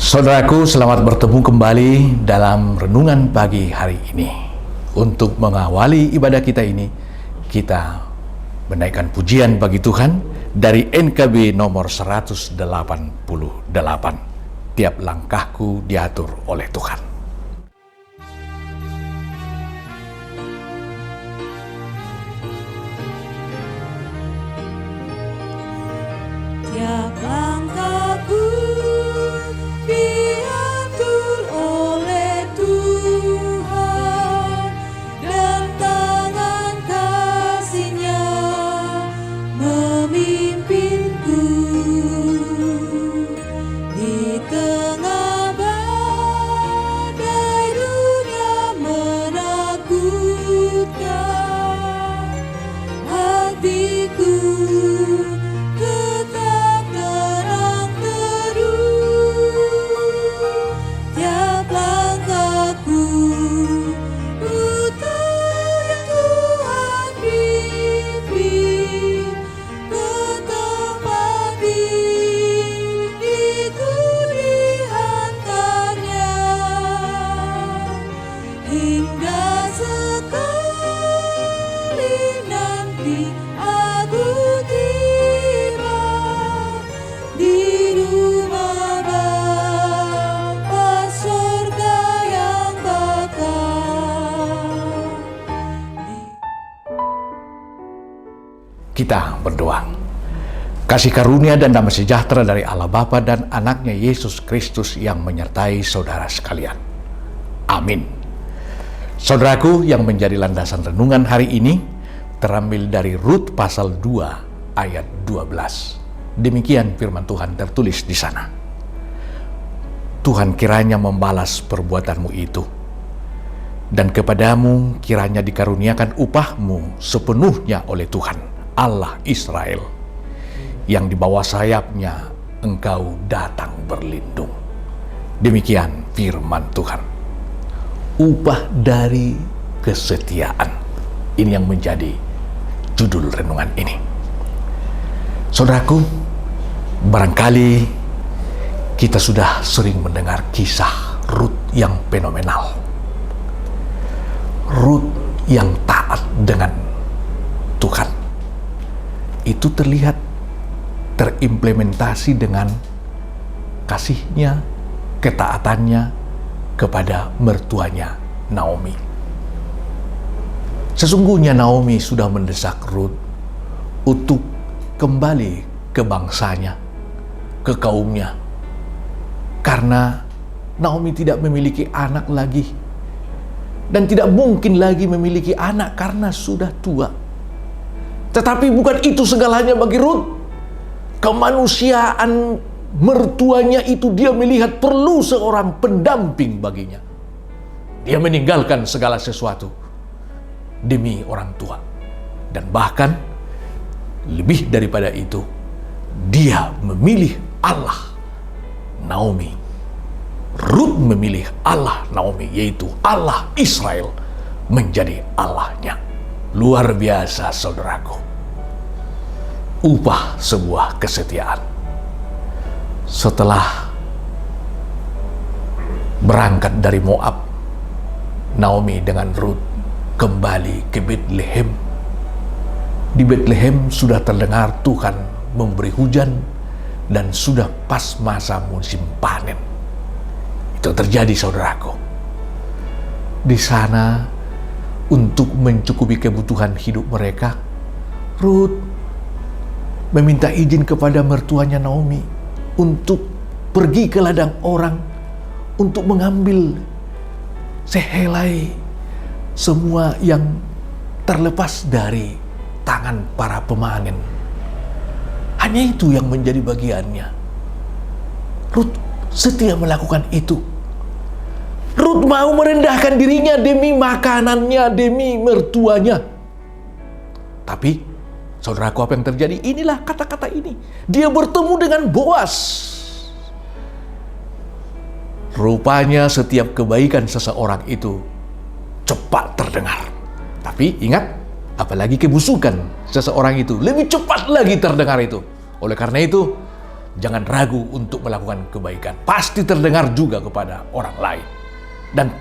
Saudaraku, selamat bertemu kembali dalam renungan pagi hari ini. Untuk mengawali ibadah kita ini, kita menaikkan pujian bagi Tuhan dari NKB nomor 188. Tiap langkahku diatur oleh Tuhan. Tiap langkahku diatur oleh Tuhan, dan tangan kasih-Nya memimpinku. Di tengah badai dunia menakutkan, hatiku tetap tenang teduh. Tiap langkahku rute yang Tuhan pimpin, ke tempat diriku dihantarnya, hingga sekali nanti aku tiba di rumah Bapa surga yang kekal. Kita berdoa. Kasih karunia dan damai sejahtera dari Allah Bapa dan anaknya Yesus Kristus yang menyertai saudara sekalian. Amin. Saudaraku, yang menjadi landasan renungan hari ini terambil dari Rut pasal 2 ayat 12. Demikian firman Tuhan tertulis di sana. Tuhan kiranya membalas perbuatanmu itu, dan kepadamu kiranya dikaruniakan upahmu sepenuhnya oleh Tuhan, Allah Israel, yang di bawah sayapnya engkau datang berlindung. Demikian firman Tuhan. Upah dari kesetiaan. Ini yang menjadi judul renungan ini. Saudaraku, barangkali kita sudah sering mendengar kisah Rut yang fenomenal. Rut yang taat dengan Tuhan. Itu terlihat terimplementasi dengan kasihnya, ketaatannya kepada mertuanya Naomi. Sesungguhnya Naomi sudah mendesak Rut untuk kembali ke bangsanya, ke kaumnya, karena Naomi tidak memiliki anak lagi, dan tidak mungkin lagi memiliki anak karena sudah tua. Tetapi bukan itu segalanya bagi Rut. Kemanusiaan mertuanya itu dia melihat perlu seorang pendamping baginya. Dia meninggalkan segala sesuatu demi orang tua. Dan bahkan lebih daripada itu, dia memilih Allah Naomi. Rut memilih Allah Naomi, yaitu Allah Israel, menjadi Allahnya. Luar biasa, saudaraku. Upah sebuah kesetiaan. Setelah berangkat dari Moab, Naomi dengan Rut kembali ke Betlehem. Di Betlehem sudah terdengar Tuhan memberi hujan dan sudah pas masa musim panen. Itu terjadi, saudaraku. Di sana, untuk mencukupi kebutuhan hidup mereka, Rut meminta izin kepada mertuanya Naomi untuk pergi ke ladang orang untuk mengambil sehelai semua yang terlepas dari tangan para pemanen. Hanya itu yang menjadi bagiannya. Rut setia melakukan itu. Rut mau merendahkan dirinya demi makanannya, demi mertuanya. Tapi saudaraku, apa yang terjadi? Inilah kata-kata ini. Dia bertemu dengan Boas. Rupanya setiap kebaikan seseorang itu cepat terdengar. Tapi ingat, apalagi kebusukan seseorang itu lebih cepat lagi terdengar itu. Oleh karena itu, Jangan ragu untuk melakukan kebaikan. Pasti terdengar juga kepada orang lain. Dan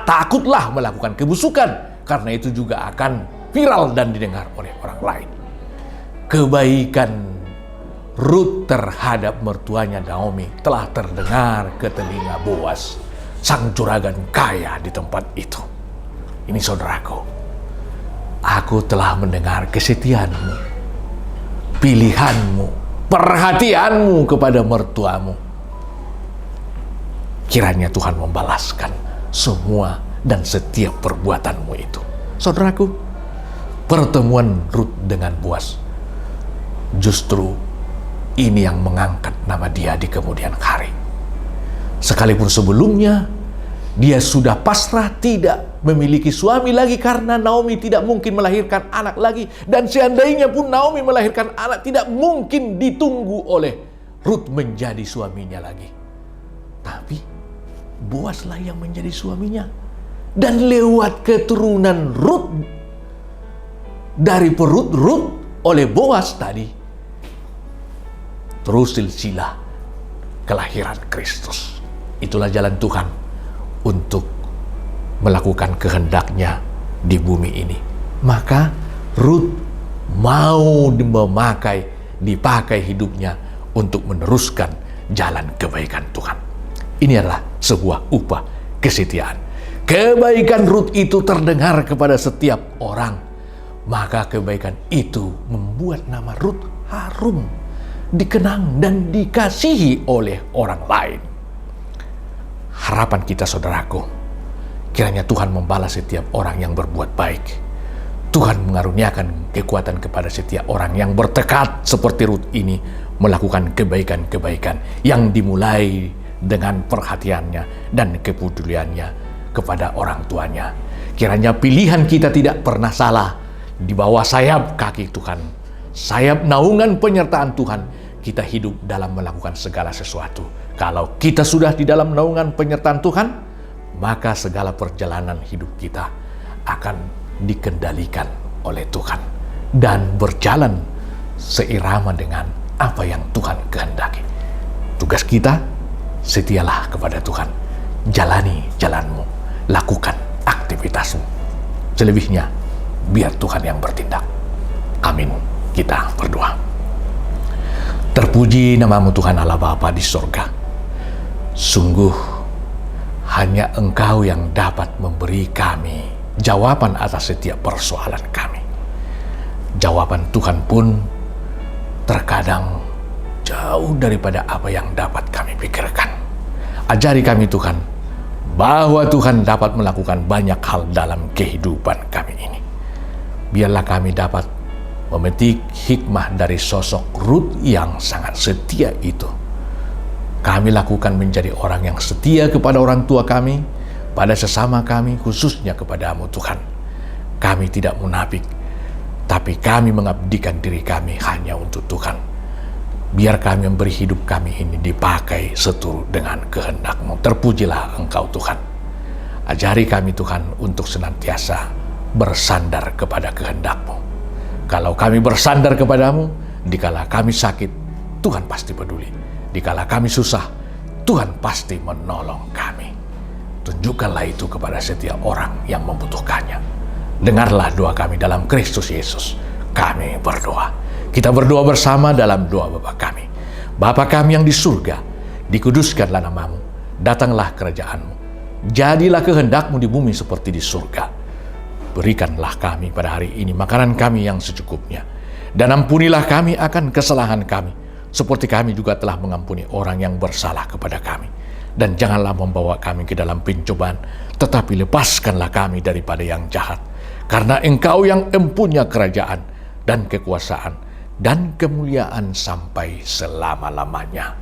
takutlah melakukan kebusukan, karena itu juga akan viral dan didengar oleh orang lain. Kebaikan Rut terhadap mertuanya Naomi telah terdengar ke telinga Boas, sang juragan kaya di tempat itu. Ini saudaraku, aku telah mendengar kesetiaanmu, pilihanmu, perhatianmu kepada mertuamu. Kiranya Tuhan membalaskan semua dan setiap perbuatanmu itu. Saudaraku, pertemuan Rut dengan Boas justru ini yang mengangkat nama dia di kemudian hari. Sekalipun sebelumnya dia sudah pasrah tidak memiliki suami lagi karena Naomi tidak mungkin melahirkan anak lagi, dan seandainya pun Naomi melahirkan anak tidak mungkin ditunggu oleh Rut menjadi suaminya lagi. Tapi Boaslah yang menjadi suaminya, dan lewat keturunan Rut dari perut Rut oleh Boas tadi terus silsilah kelahiran Kristus. Itulah jalan Tuhan untuk melakukan kehendaknya di bumi ini. Maka Rut mau dipakai hidupnya untuk meneruskan jalan kebaikan Tuhan. Ini adalah sebuah upah kesetiaan. Kebaikan Rut itu terdengar kepada setiap orang. Maka kebaikan itu membuat nama Rut harum, dikenang dan dikasihi oleh orang lain. Harapan kita saudaraku, kiranya Tuhan membalas setiap orang yang berbuat baik. Tuhan mengaruniakan kekuatan kepada setiap orang yang bertekad seperti Rut ini melakukan kebaikan-kebaikan yang dimulai dengan perhatiannya dan kepeduliannya kepada orang tuanya. Kiranya pilihan kita tidak pernah salah. Di bawah sayap kaki Tuhan, sayap naungan penyertaan Tuhan, kita hidup dalam melakukan segala sesuatu. Kalau kita sudah di dalam naungan penyertaan Tuhan, maka segala perjalanan hidup kita akan dikendalikan oleh Tuhan dan berjalan seirama dengan apa yang Tuhan kehendaki. Tugas kita, setialah kepada Tuhan, jalani jalanmu, lakukan aktivitasmu. Selebihnya biar Tuhan yang bertindak. Amin. Kita berdoa. Terpuji namamu Tuhan Allah Bapa di sorga. Sungguh hanya Engkau yang dapat memberi kami jawaban atas setiap persoalan kami. Jawaban Tuhan pun terkadang jauh daripada apa yang dapat kami pikirkan. Ajari kami Tuhan, bahwa Tuhan dapat melakukan banyak hal dalam kehidupan kami ini. Biarlah kami dapat memetik hikmah dari sosok Rut yang sangat setia itu. Kami lakukan menjadi orang yang setia kepada orang tua kami, pada sesama kami, khususnya kepadamu Tuhan. Kami tidak munafik, tapi kami mengabdikan diri kami hanya untuk Tuhan. Biar kami memberi hidup kami ini dipakai seturut dengan kehendak-Mu. Terpujilah Engkau Tuhan. Ajari kami Tuhan untuk senantiasa bersandar kepada kehendak-Mu. Kalau kami bersandar kepadamu, dikala kami sakit, Tuhan pasti peduli. Dikala kami susah, Tuhan pasti menolong kami. Tunjukkanlah itu kepada setiap orang yang membutuhkannya. Dengarlah doa kami dalam Kristus Yesus. Kami berdoa. Kita berdoa bersama dalam doa Bapa kami. Bapa kami yang di surga, dikuduskanlah namamu. Datanglah kerajaan-Mu. Jadilah kehendak-Mu di bumi seperti di surga. Berikanlah kami pada hari ini makanan kami yang secukupnya. Dan ampunilah kami akan kesalahan kami, seperti kami juga telah mengampuni orang yang bersalah kepada kami. Dan janganlah membawa kami ke dalam pencobaan, tetapi lepaskanlah kami daripada yang jahat. Karena Engkau yang empunya kerajaan dan kekuasaan dan kemuliaan sampai selama-lamanya.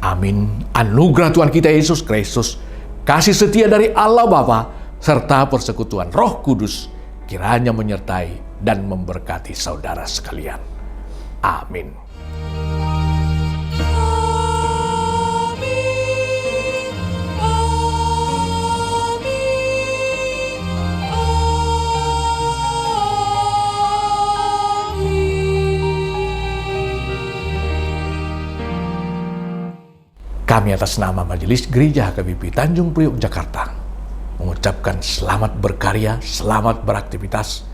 Amin. Anugerah Tuhan kita Yesus Kristus, kasih setia dari Allah Bapa, serta persekutuan Roh Kudus kiranya menyertai dan memberkati saudara sekalian. Amin. Kami atas nama Majelis Gereja HKBP Tanjung Priok, Jakarta, mengucapkan selamat berkarya, selamat beraktivitas.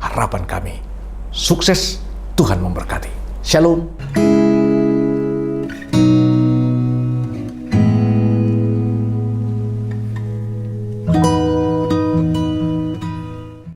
Harapan kami, sukses, Tuhan memberkati. Shalom.